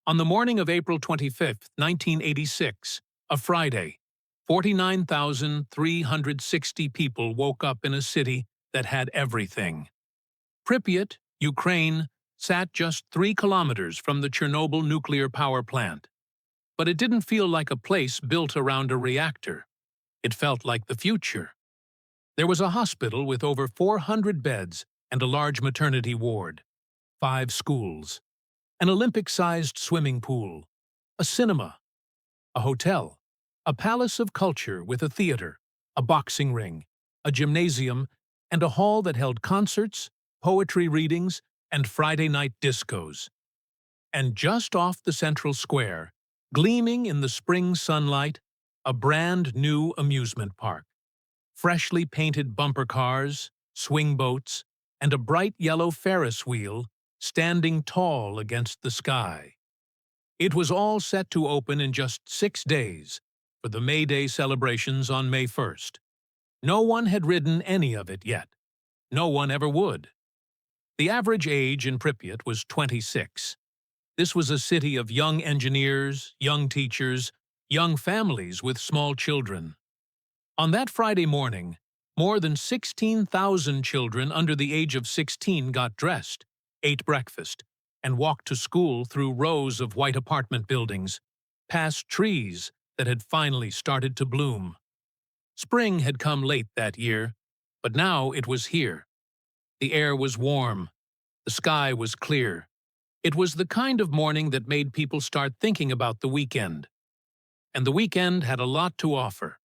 On the morning of April 25, 1986, a Friday, 49,360 people woke up in a city that had everything. Pripyat, Ukraine, sat just 3 kilometers from the Chernobyl Nuclear Power Plant. But it didn't feel like a place built around a reactor. It felt like the future. There was a hospital with over 400 beds and a large maternity ward, 5 schools, an Olympic-sized swimming pool, a cinema, a hotel, a palace of culture with a theater, a boxing ring, a gymnasium, and a hall that held concerts, poetry readings, and Friday night discos. And just off the central square, gleaming in the spring sunlight, a brand new amusement park. Freshly painted bumper cars, swing boats, and a bright yellow Ferris wheel standing tall against the sky. It was all set to open in just 6 days for the May Day celebrations on May 1st. No one had ridden any of it yet. No one ever would. The average age in Pripyat was 26. This was a city of young engineers, young teachers, young families with small children. On that Friday morning, more than 16,000 children under the age of 16 got dressed, ate breakfast, and walked to school through rows of white apartment buildings, past trees that had finally started to bloom. Spring had come late that year, but now it was here. The air was warm. The sky was clear. It was the kind of morning that made people start thinking about the weekend. And the weekend had a lot to offer.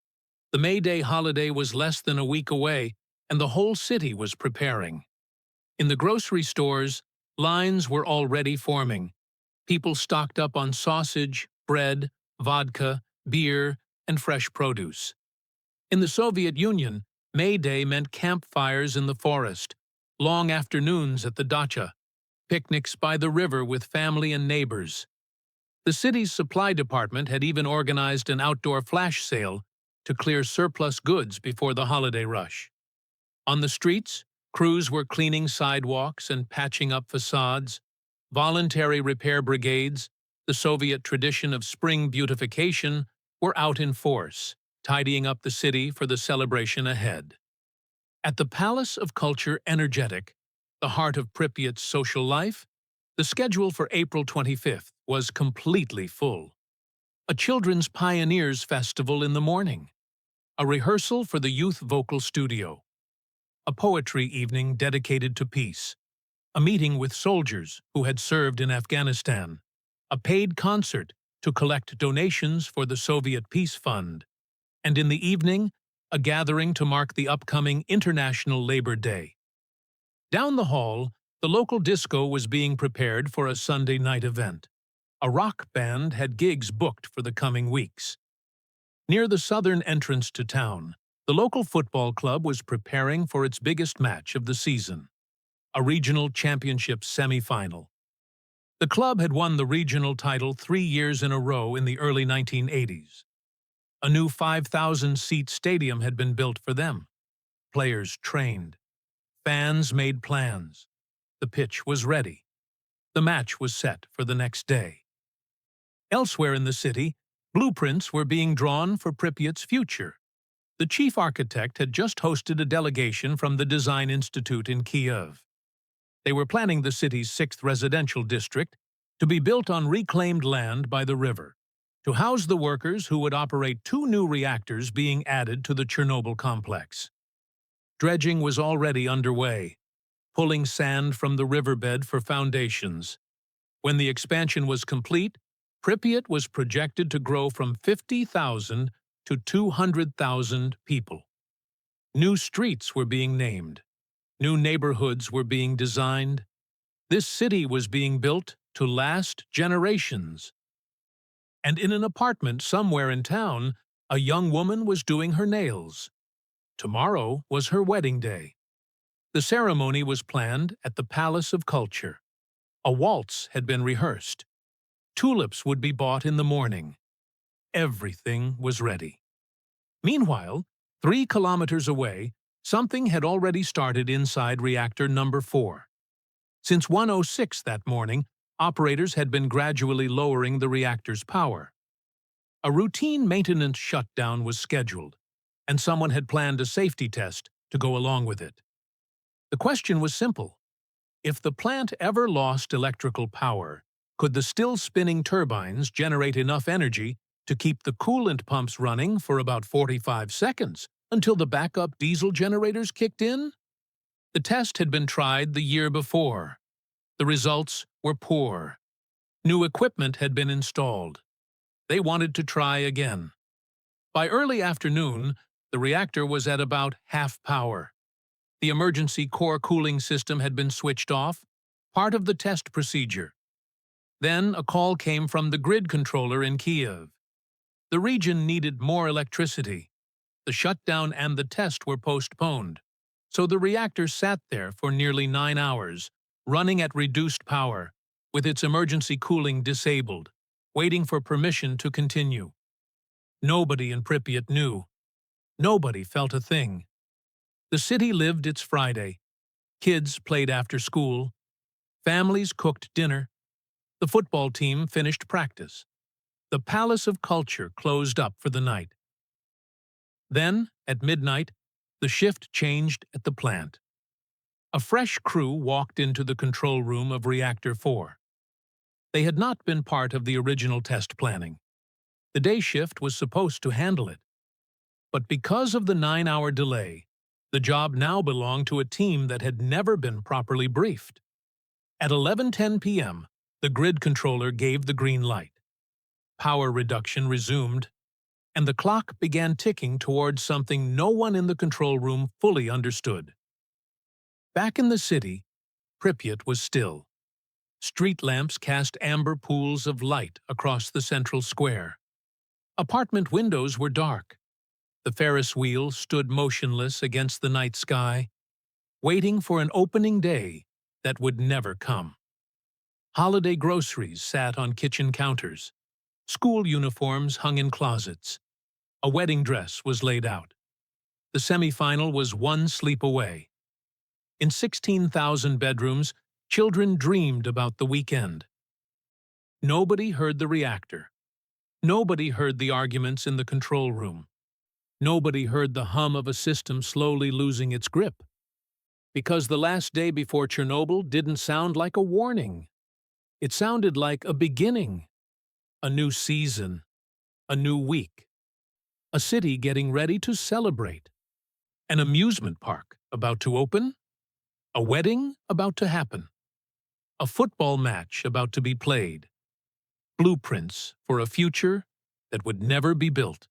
The May Day holiday was less than a week away, and the whole city was preparing. In the grocery stores, lines were already forming. People stocked up on sausage, bread, vodka, beer, and fresh produce. In the Soviet Union, May Day meant campfires in the forest, long afternoons at the dacha, picnics by the river with family and neighbors. The city's supply department had even organized an outdoor flash sale to clear surplus goods before the holiday rush. On the streets, crews were cleaning sidewalks and patching up facades. Voluntary repair brigades, the Soviet tradition of spring beautification, were out in force, tidying up the city for the celebration ahead. At the Palace of Culture Energetic, the heart of Pripyat's social life, the schedule for April 25th was completely full. A Children's Pioneers Festival in the morning, a rehearsal for the youth vocal studio, a poetry evening dedicated to peace, a meeting with soldiers who had served in Afghanistan, a paid concert to collect donations for the Soviet Peace Fund, and in the evening, a gathering to mark the upcoming International Labor Day. Down the hall, the local disco was being prepared for a Sunday night event. A rock band had gigs booked for the coming weeks. Near the southern entrance to town, the local football club was preparing for its biggest match of the season, a regional championship semifinal. The club had won the regional title 3 years in a row in the early 1980s. A new 5,000-seat stadium had been built for them. Players trained. Fans made plans. The pitch was ready. The match was set for the next day. Elsewhere in the city, blueprints were being drawn for Pripyat's future. The chief architect had just hosted a delegation from the Design Institute in Kiev. They were planning the city's 6th residential district to be built on reclaimed land by the river, to house the workers who would operate 2 new reactors being added to the Chernobyl complex. Dredging was already underway, pulling sand from the riverbed for foundations. When the expansion was complete, Pripyat was projected to grow from 50,000 to 200,000 people. New streets were being named. New neighborhoods were being designed. This city was being built to last generations. And in an apartment somewhere in town, a young woman was doing her nails. Tomorrow was her wedding day. The ceremony was planned at the Palace of Culture. A waltz had been rehearsed. Tulips would be bought in the morning. Everything was ready. Meanwhile, 3 kilometers away, something had already started inside Reactor Number 4. Since 1:06 that morning, operators had been gradually lowering the reactor's power. A routine maintenance shutdown was scheduled, and someone had planned a safety test to go along with it. The question was simple. If the plant ever lost electrical power, could the still spinning turbines generate enough energy to keep the coolant pumps running for about 45 seconds until the backup diesel generators kicked in? The test had been tried the year before. The results were poor. New equipment had been installed. They wanted to try again. By early afternoon, the reactor was at about half power. The emergency core cooling system had been switched off, part of the test procedure. Then a call came from the grid controller in Kiev. The region needed more electricity. The shutdown and the test were postponed, so the reactor sat there for nearly 9 hours, running at reduced power, with its emergency cooling disabled, waiting for permission to continue. Nobody in Pripyat knew. Nobody felt a thing. The city lived its Friday. Kids played after school. Families cooked dinner. The football team finished practice. The Palace of Culture closed up for the night. Then, at midnight, the shift changed at the plant. A fresh crew walked into the control room of Reactor 4. They had not been part of the original test planning. The day shift was supposed to handle it. But because of the 9-hour delay, the job now belonged to a team that had never been properly briefed. At 11:10 p.m., the grid controller gave the green light. Power reduction resumed, and the clock began ticking towards something no one in the control room fully understood. Back in the city, Pripyat was still. Street lamps cast amber pools of light across the central square. Apartment windows were dark. The Ferris wheel stood motionless against the night sky, waiting for an opening day that would never come. Holiday groceries sat on kitchen counters. School uniforms hung in closets. A wedding dress was laid out. The semifinal was one sleep away. In 16,000 bedrooms, children dreamed about the weekend. Nobody heard the reactor. Nobody heard the arguments in the control room. Nobody heard the hum of a system slowly losing its grip. Because the last day before Chernobyl didn't sound like a warning. It sounded like a beginning, a new season, a new week, a city getting ready to celebrate, an amusement park about to open, a wedding about to happen, a football match about to be played, blueprints for a future that would never be built.